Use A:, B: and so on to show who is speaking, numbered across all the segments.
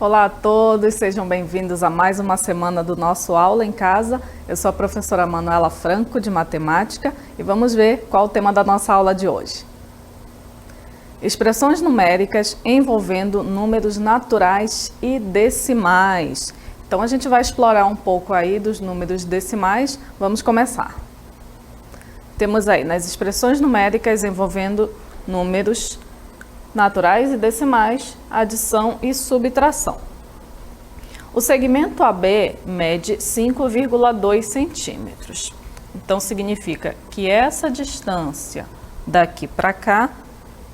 A: Olá a todos, sejam bem-vindos a mais uma semana do nosso Aula em Casa. Eu sou a professora Manuela Franco, de Matemática, e vamos ver qual o tema da nossa aula de hoje. Expressões numéricas envolvendo números naturais e decimais. Então a gente vai explorar um pouco aí dos números decimais. Vamos começar. Temos aí nas expressões numéricas envolvendo números naturais e decimais, adição e subtração. O segmento AB mede 5,2 centímetros. Então significa que essa distância daqui para cá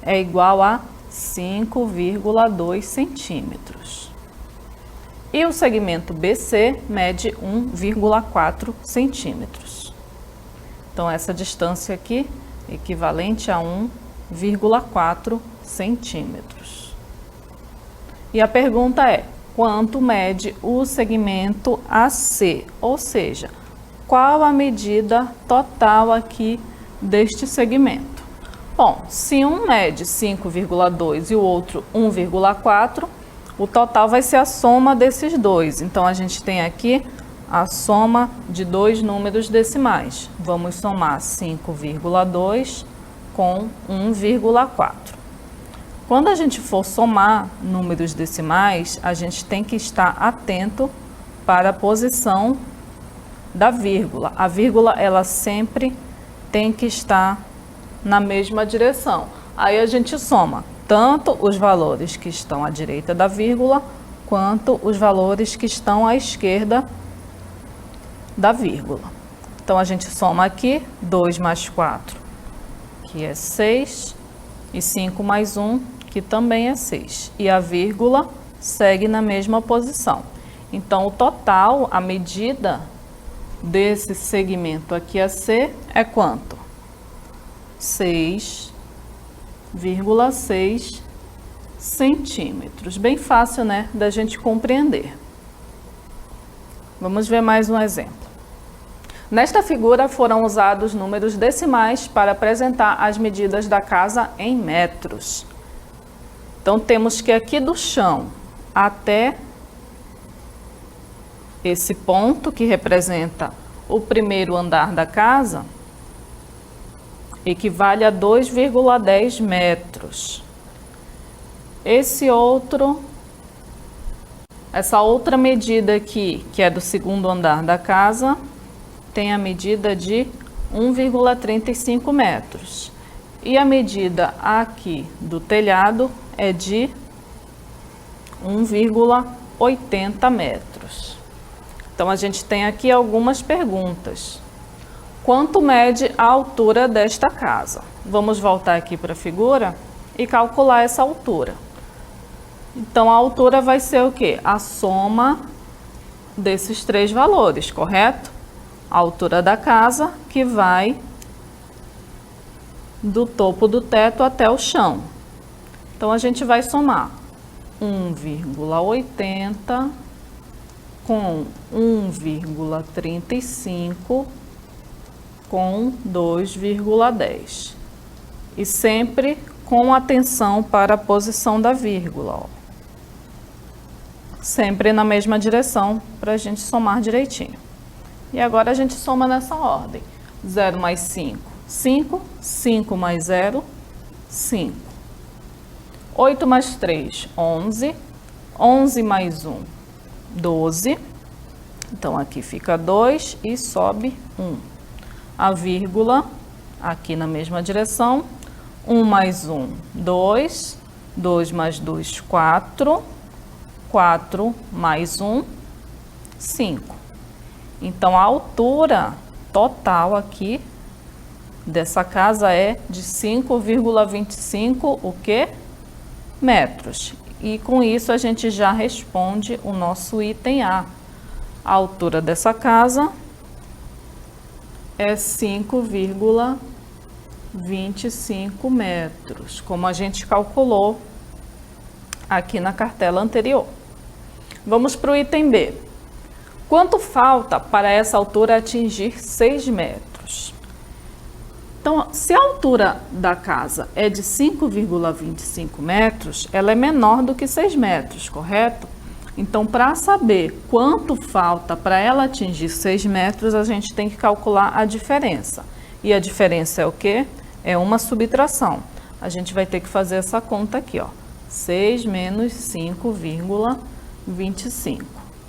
A: é igual a 5,2 centímetros. E o segmento BC mede 1,4 centímetros. Então essa distância aqui é equivalente a 1,4 centímetros. E a pergunta é: quanto mede o segmento AC? Ou seja, qual a medida total aqui deste segmento? Bom, se um mede 5,2 e o outro 1,4, o total vai ser a soma desses dois. Então a gente tem aqui a soma de dois números decimais. Vamos somar 5,2 com 1,4. Quando a gente for somar números decimais, a gente tem que estar atento para a posição da vírgula. A vírgula, ela sempre tem que estar na mesma direção. Aí a gente soma tanto os valores que estão à direita da vírgula, quanto os valores que estão à esquerda da vírgula. Então a gente soma aqui 2 mais 4, que é 6, e 5 mais 1, que também é 6. E a vírgula segue na mesma posição. Então, o total, a medida desse segmento aqui AC é quanto? 6,6 centímetros. Bem fácil, né, da gente compreender. Vamos ver mais um exemplo. Nesta figura foram usados números decimais para apresentar as medidas da casa em metros. Então, temos que aqui do chão até esse ponto, que representa o primeiro andar da casa, equivale a 2,10 metros. Essa outra medida aqui, que é do segundo andar da casa, tem a medida de 1,35 metros. E a medida aqui do telhado é de 1,80 metros. Então, a gente tem aqui algumas perguntas. Quanto mede a altura desta casa? Vamos voltar aqui para a figura e calcular essa altura. Então, a altura vai ser o quê? A soma desses três valores, correto? A altura da casa, que vai do topo do teto até o chão. Então, a gente vai somar 1,80 com 1,35 com 2,10. E sempre com atenção para a posição da vírgula, ó. Sempre na mesma direção para a gente somar direitinho. E agora a gente soma nessa ordem. 0 mais 5, 5. 5 mais 0, 5. 8 mais 3, 11. 11 mais 1, 12. Então, aqui fica 2 e sobe 1. A vírgula, aqui na mesma direção. 1 mais 1, 2. 2 mais 2, 4. 4 mais 1, 5. Então, a altura total aqui dessa casa é de 5,25 o quê? Metros. E com isso a gente já responde o nosso item A. A altura dessa casa é 5,25 metros, como a gente calculou aqui na cartela anterior. Vamos para o item B. Quanto falta para essa altura atingir 6 metros? Então, se a altura da casa é de 5,25 metros, ela é menor do que 6 metros, correto? Então, para saber quanto falta para ela atingir 6 metros, a gente tem que calcular a diferença. E a diferença é o quê? É uma subtração. A gente vai ter que fazer essa conta aqui, ó. 6 menos 5,25.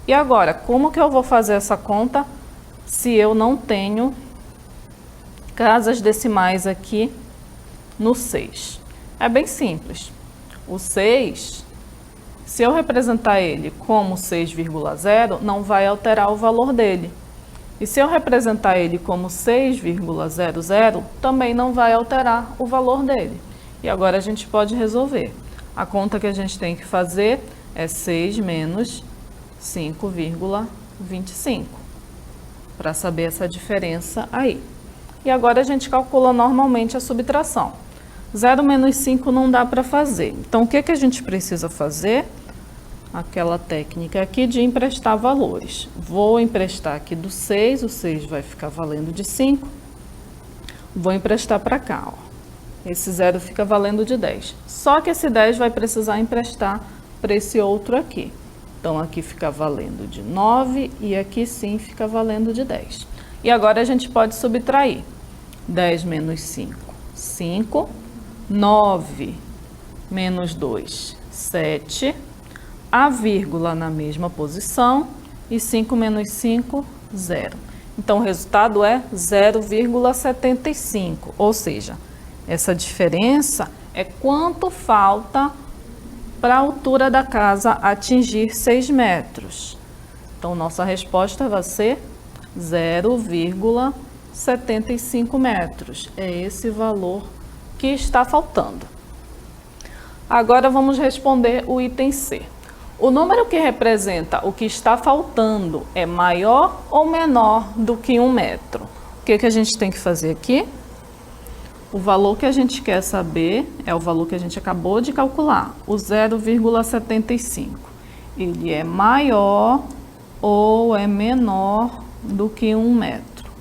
A: E agora, como que eu vou fazer essa conta se eu não tenho casas decimais aqui no 6? É bem simples. O 6, se eu representar ele como 6,0, não vai alterar o valor dele. E se eu representar ele como 6,00, também não vai alterar o valor dele. E agora a gente pode resolver. A conta que a gente tem que fazer é 6 menos 5,25, para saber essa diferença aí. E agora a gente calcula normalmente a subtração. 0 menos 5 não dá para fazer. Então, o que a gente precisa fazer? Aquela técnica aqui de emprestar valores. Vou emprestar aqui do 6, o 6 vai ficar valendo de 5. Vou emprestar para cá, ó. Esse 0 fica valendo de 10. Só que esse 10 vai precisar emprestar para esse outro aqui. Então, aqui fica valendo de 9 e aqui sim fica valendo de 10. E agora a gente pode subtrair. 10 menos 5, 5. 9 menos 2, 7. A vírgula na mesma posição. E 5 menos 5, 0. Então, o resultado é 0,75. Ou seja, essa diferença é quanto falta para a altura da casa atingir 6 metros. Então, nossa resposta vai ser 0,75 metros. É esse valor que está faltando. Agora, vamos responder o item C. O número que representa o que está faltando é maior ou menor do que 1 metro? O que a gente tem que fazer aqui? O valor que a gente quer saber é o valor que a gente acabou de calcular, o 0,75. Ele é maior ou é menor do que 1 metro?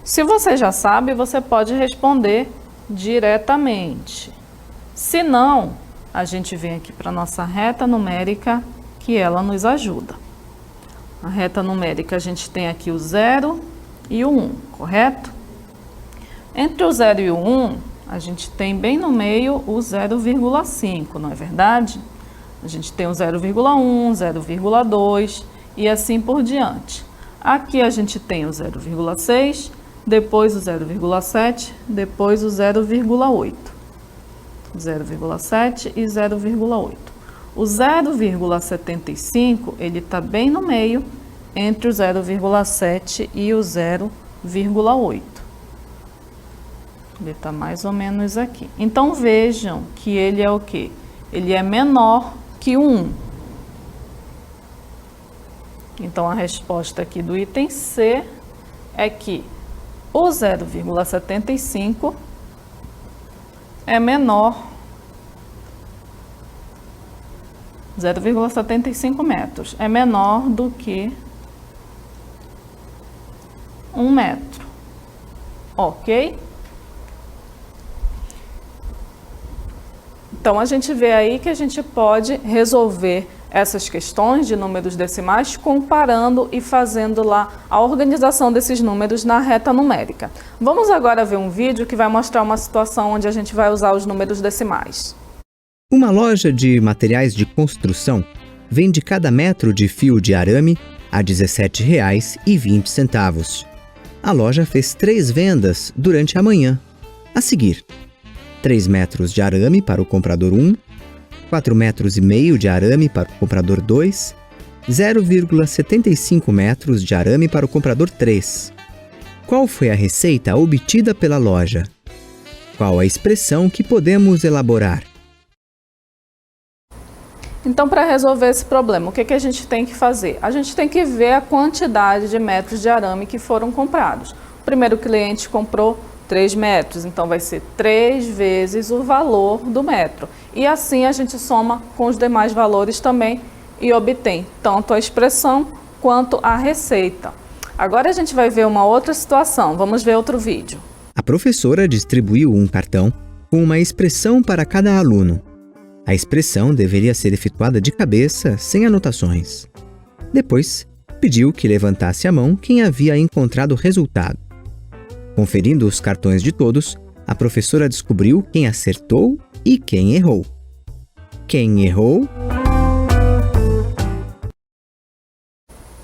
A: Se você já sabe, você pode responder diretamente. Se não, a gente vem aqui para a nossa reta numérica, que ela nos ajuda. A reta numérica, a gente tem aqui o 0 e o 1, correto? Entre o 0 e o 1, a gente tem bem no meio o 0,5, não é verdade? A gente tem o 0,1, 0,2 e assim por diante. Aqui a gente tem o 0,6, depois o 0,7, depois o 0,8. 0,7 e 0,8. O 0,75, ele está bem no meio entre o 0,7 e o 0,8. Ele está mais ou menos aqui. Então, vejam que ele é o quê? Ele é menor que o 1. Então, a resposta aqui do item C é que o 0,75 é menor, 0,75 metros, é menor do que 1 metro. Ok? Então, a gente vê aí que a gente pode resolver essas questões de números decimais comparando e fazendo lá a organização desses números na reta numérica. Vamos agora ver um vídeo que vai mostrar uma situação onde a gente vai usar os números decimais.
B: Uma loja de materiais de construção vende cada metro de fio de arame a R$ 17,20. A loja fez 3 vendas durante a manhã. A seguir, 3 metros de arame para o comprador 1, 4,5 metros de arame para o comprador 2, 0,75 metros de arame para o comprador 3. Qual foi a receita obtida pela loja? Qual a expressão que podemos elaborar?
A: Então, para resolver esse problema, o que a gente tem que fazer? A gente tem que ver a quantidade de metros de arame que foram comprados. O primeiro cliente comprou 3 metros, então vai ser 3 vezes o valor do metro. E assim a gente soma com os demais valores também e obtém tanto a expressão quanto a receita. Agora a gente vai ver uma outra situação. Vamos ver outro vídeo.
B: A professora distribuiu um cartão com uma expressão para cada aluno. A expressão deveria ser efetuada de cabeça, sem anotações. Depois, pediu que levantasse a mão quem havia encontrado o resultado. Conferindo os cartões de todos, a professora descobriu quem acertou e quem errou. Quem errou?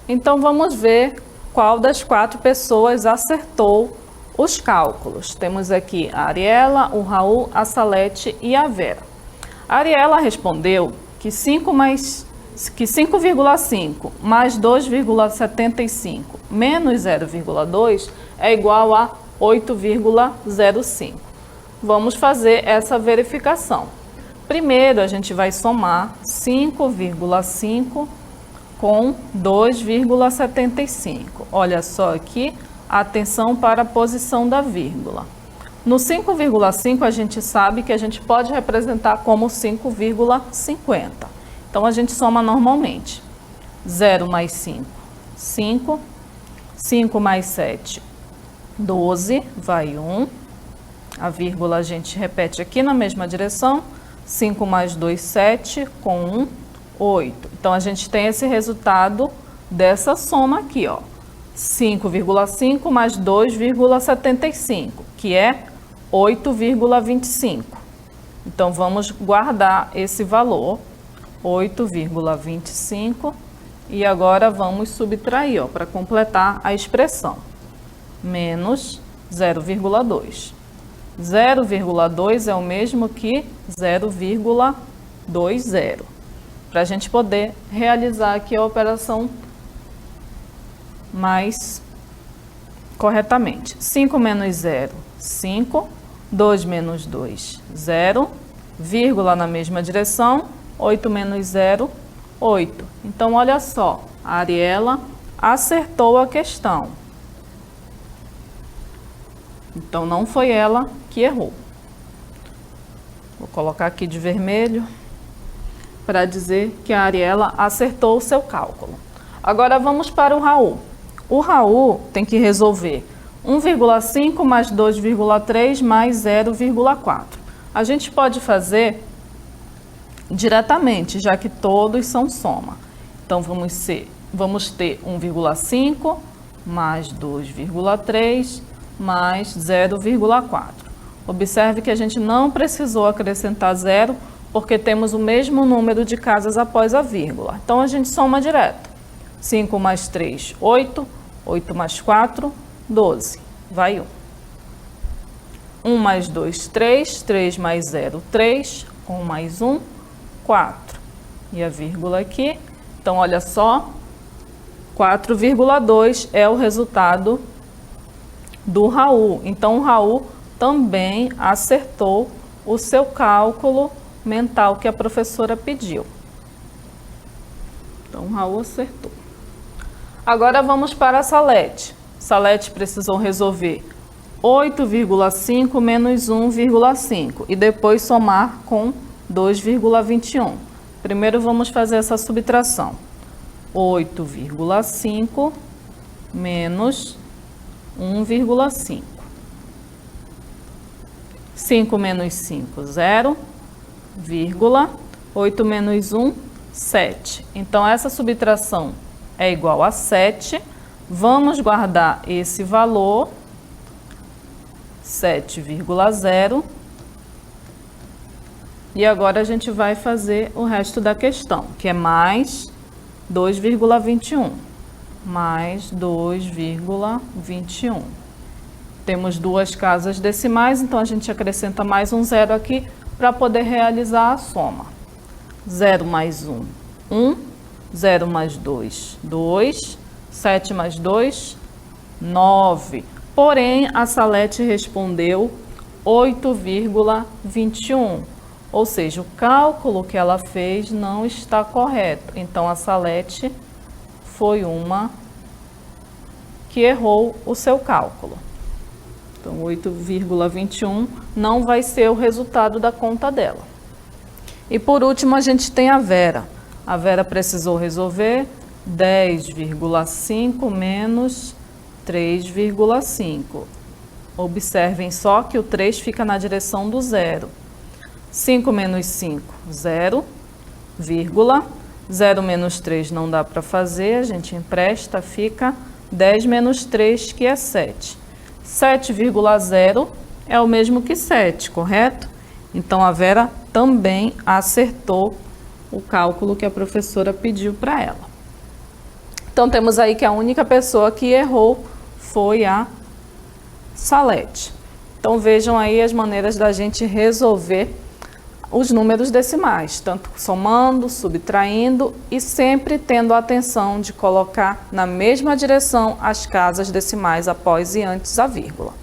A: Então vamos ver qual das 4 pessoas acertou os cálculos. Temos aqui a Ariela, o Raul, a Salete e a Vera. A Ariela respondeu que 5,5 mais 2,75 menos 0,2 é igual a 8,05. Vamos fazer essa verificação. Primeiro, a gente vai somar 5,5 com 2,75. Olha só aqui, atenção para a posição da vírgula. No 5,5 a gente sabe que a gente pode representar como 5,50. Então a gente soma normalmente. 0 mais 5, 5. 5 mais 7, 12, vai 1. A vírgula a gente repete aqui na mesma direção. 5 mais 2, 7, com 1, 8. Então a gente tem esse resultado dessa soma aqui, ó. 5,5 mais 2,75, que é 8,25. Então vamos guardar esse valor, 8,25, e agora vamos subtrair, ó, para completar a expressão. Menos 0,2. 0,2 é o mesmo que 0,20. Para a gente poder realizar aqui a operação mais corretamente. 5 menos 0, 5. 2 menos 2, 0. Vírgula na mesma direção. 8 menos 0, 8. Então, olha só, a Ariela acertou a questão. Então, não foi ela que errou. Vou colocar aqui de vermelho para dizer que a Ariela acertou o seu cálculo. Agora, vamos para o Raul. O Raul tem que resolver 1,5 mais 2,3 mais 0,4. A gente pode fazer diretamente, já que todos são soma. Então, vamos ter 1,5 mais 2,3 mais 0,4. Observe que a gente não precisou acrescentar zero, porque temos o mesmo número de casas após a vírgula. Então, a gente soma direto. 5 mais 3, 8. 8 mais 4, 12. Vai 1. 1 mais 2, 3. 3 mais 0, 3. 1 mais 1, 4. E a vírgula aqui. Então, olha só. 4,2 é o resultado do Raul. Então, o Raul também acertou o seu cálculo mental que a professora pediu. Então, o Raul acertou. Agora vamos para a Salete. Salete precisou resolver 8,5 menos 1,5 e depois somar com 2,21. Primeiro vamos fazer essa subtração. 8,5 menos 1,5. 5 menos 5, 0, vírgula, 8 menos 1, 7. Então, essa subtração é igual a 7. Vamos guardar esse valor, 7,0. E agora a gente vai fazer o resto da questão, que é mais 2,21. Mais 2,21. Temos duas casas decimais, então a gente acrescenta mais um zero aqui para poder realizar a soma. 0 mais 1, 1. 0 mais 2, 2. 7 mais 2, 9. Porém, a Salete respondeu 8,21. Ou seja, o cálculo que ela fez não está correto. Então, a Salete foi uma que errou o seu cálculo. Então, 8,21 não vai ser o resultado da conta dela. E por último, a gente tem a Vera. A Vera precisou resolver 10,5 menos 3,5. Observem só que o 3 fica na direção do zero. 5 menos 5, 0, vírgula. 0 menos 3 não dá para fazer, a gente empresta, fica 10 menos 3, que é 7. 7,0 é o mesmo que 7, correto? Então, a Vera também acertou o cálculo que a professora pediu para ela. Então, temos aí que a única pessoa que errou foi a Salete. Então, vejam aí as maneiras da gente resolver os números decimais, tanto somando, subtraindo e sempre tendo a atenção de colocar na mesma direção as casas decimais após e antes a vírgula.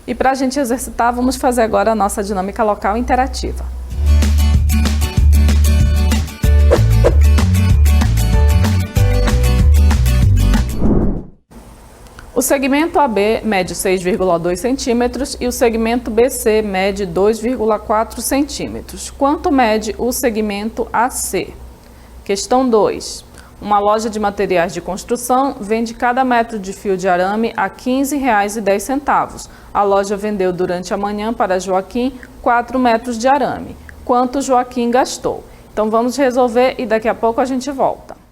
A: E para a gente exercitar, vamos fazer agora a nossa dinâmica local interativa. O segmento AB mede 6,2 centímetros e o segmento BC mede 2,4 centímetros. Quanto mede o segmento AC? Questão 2. Uma loja de materiais de construção vende cada metro de fio de arame a R$ 15,10. A loja vendeu durante a manhã para Joaquim 4 metros de arame. Quanto Joaquim gastou? Então vamos resolver e daqui a pouco a gente volta.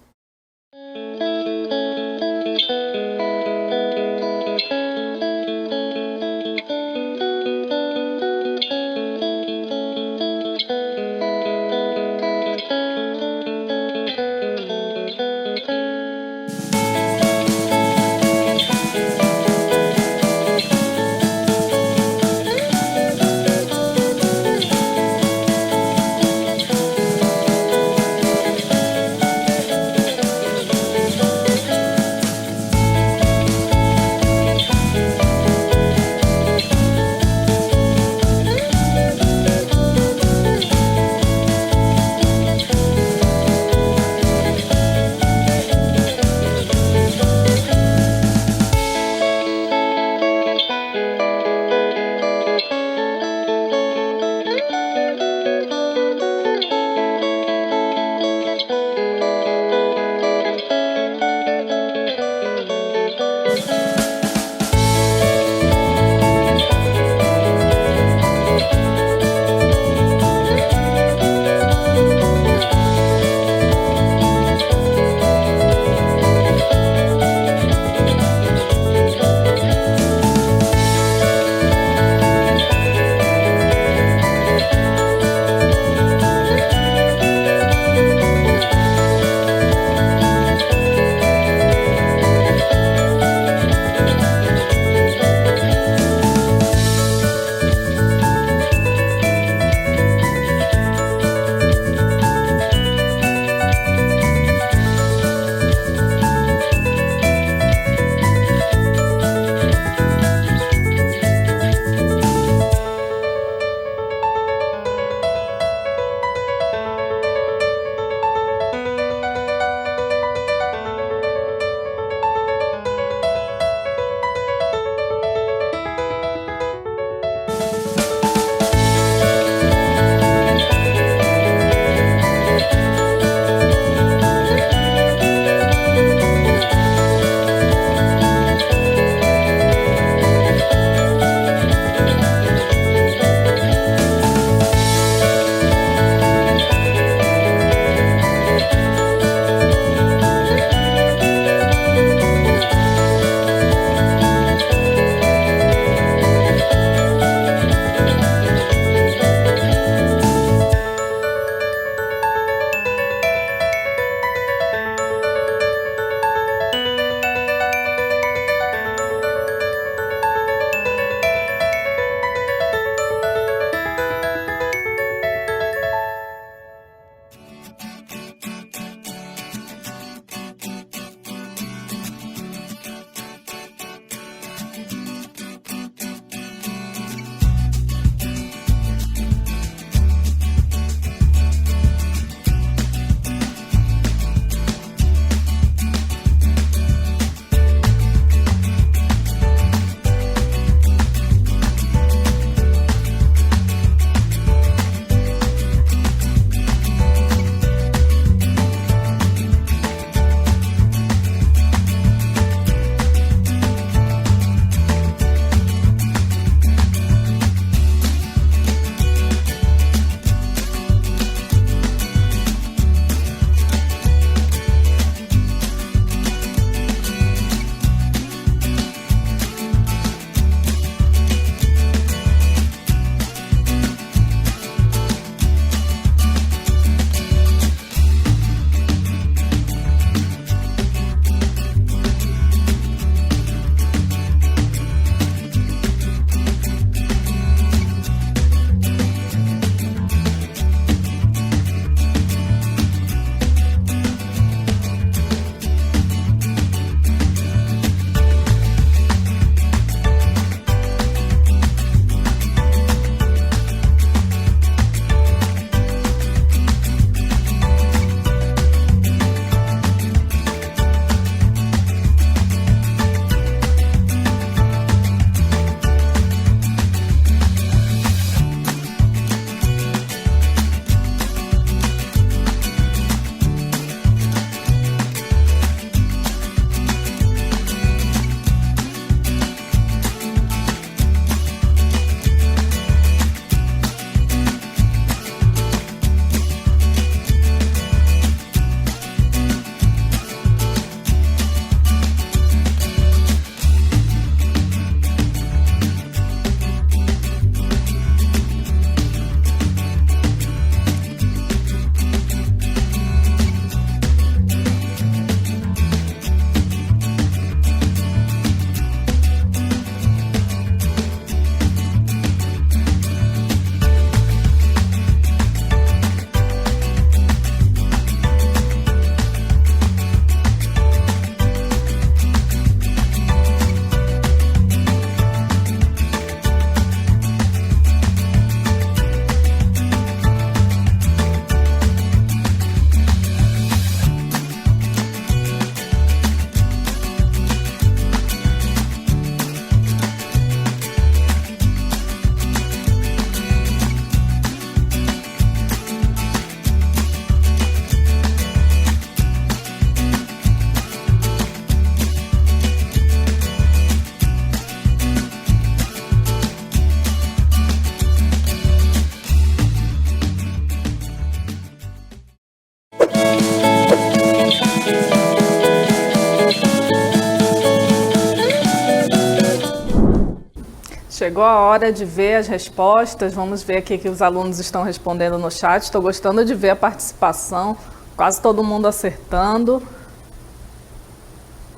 A: chegou a hora de ver as respostas. Vamos ver aqui que os alunos estão respondendo no chat. Estou gostando de ver a participação, quase todo mundo acertando.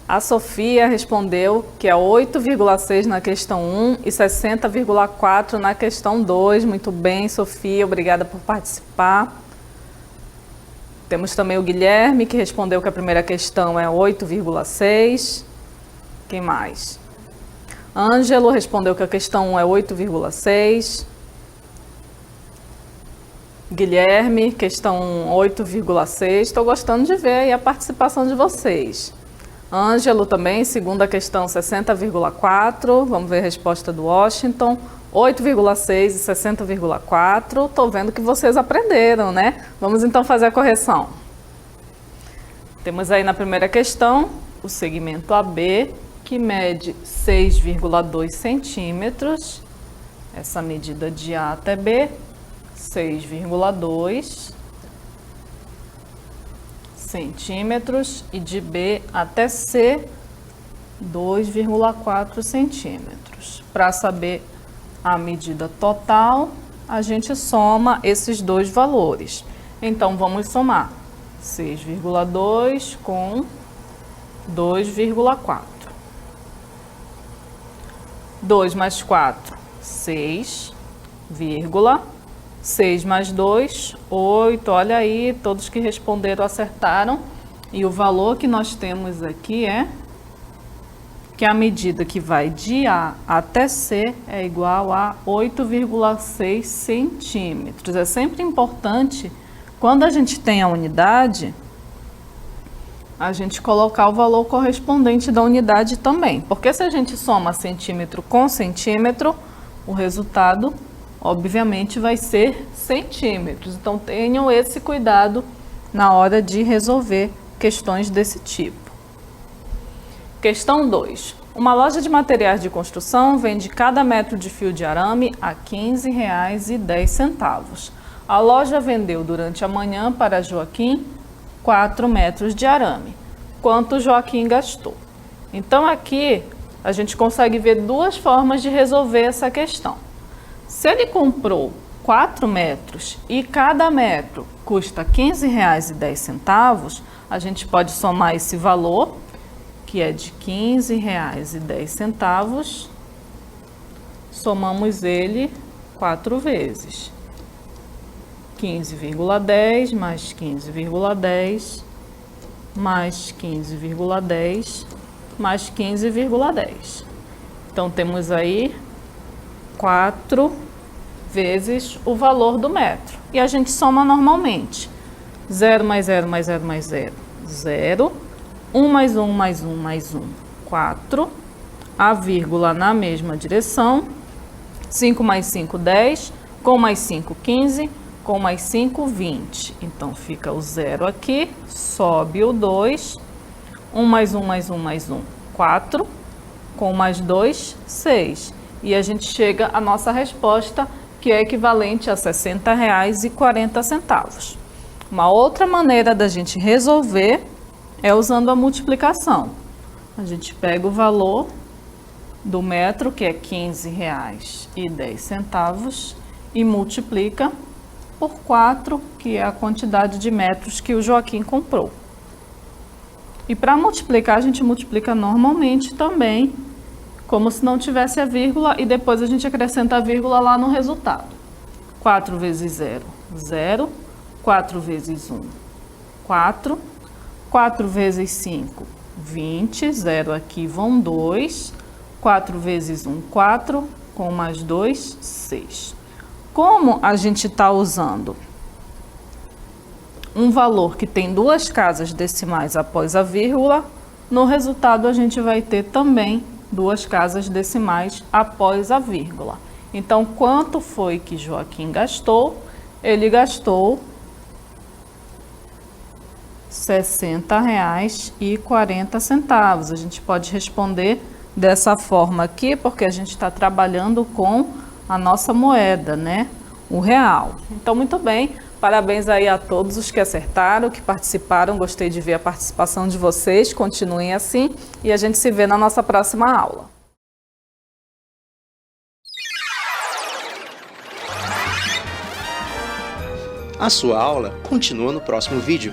A: A Sofia respondeu que é 8,6 na questão 1 e 60,4 na questão 2. Muito bem, Sofia, obrigada por participar. Temos também o Guilherme, que respondeu que a primeira questão é 8,6. Quem mais? Ângelo respondeu que a questão 1 é 8,6. Guilherme, questão 1, 8,6. Estou gostando de ver aí a participação de vocês. Ângelo também, segunda questão, 60,4. Vamos ver a resposta do Washington. 8,6 e 60,4. Estou vendo que vocês aprenderam, né? Vamos então fazer a correção. Temos aí na primeira questão o segmento AB, que mede 6,2 centímetros. Essa medida de A até B, 6,2 centímetros, e de B até C, 2,4 centímetros. Para saber a medida total, a gente soma esses dois valores. Então, vamos somar 6,2 com 2,4. 2 mais 4, 6, 6 mais 2, 8. Olha aí, todos que responderam acertaram. E o valor que nós temos aqui é que a medida que vai de A até C é igual a 8,6 centímetros. É sempre importante, quando a gente tem a unidade, a gente colocar o valor correspondente da unidade também. Porque se a gente soma centímetro com centímetro, o resultado, obviamente, vai ser centímetros. Então, tenham esse cuidado na hora de resolver questões desse tipo. Questão 2. Uma loja de materiais de construção vende cada metro de fio de arame a R$ 15,10. A loja vendeu durante a manhã para Joaquim 4 metros de arame. Quanto Joaquim gastou? Então, aqui a gente consegue ver duas formas de resolver essa questão. Se ele comprou 4 metros e cada metro custa R$ 15,10, a gente pode somar esse valor, que é de R$ 15,10, somamos ele 4 vezes. 15,10 mais 15,10 mais 15,10 mais 15,10. Então, temos aí 4 vezes o valor do metro. E a gente soma normalmente. 0 mais 0 mais 0 mais 0, 0. 1 mais 1 mais 1 mais 1, 4. A vírgula na mesma direção. 5 mais 5, 10. Com mais 5, 15. Com mais 5, 20. Então, fica o 0 aqui. Sobe o 2. 1 mais 1 mais 1 mais 1, 4. Com mais 2, 6. E a gente chega à nossa resposta, que é equivalente a R$ 60,40. Uma outra maneira da gente resolver é usando a multiplicação. A gente pega o valor do metro, que é R$ 15,10, e multiplica por 4, que é a quantidade de metros que o Joaquim comprou. E para multiplicar, a gente multiplica normalmente também, como se não tivesse a vírgula, e depois a gente acrescenta a vírgula lá no resultado. 4 vezes 0, 0. 4 vezes 1, 4. 4 vezes 5, 20. 0 aqui vão 2. 4 vezes 1, 4. Com mais 2, 6. Como a gente está usando um valor que tem duas casas decimais após a vírgula, no resultado a gente vai ter também duas casas decimais após a vírgula. Então, quanto foi que Joaquim gastou? Ele gastou R$ 60,40. A gente pode responder dessa forma aqui, porque a gente está trabalhando com a nossa moeda, né? O real. Então, muito bem. Parabéns aí a todos os que acertaram, que participaram. Gostei de ver a participação de vocês. Continuem assim e a gente se vê na nossa próxima aula.
C: A sua aula continua no próximo vídeo.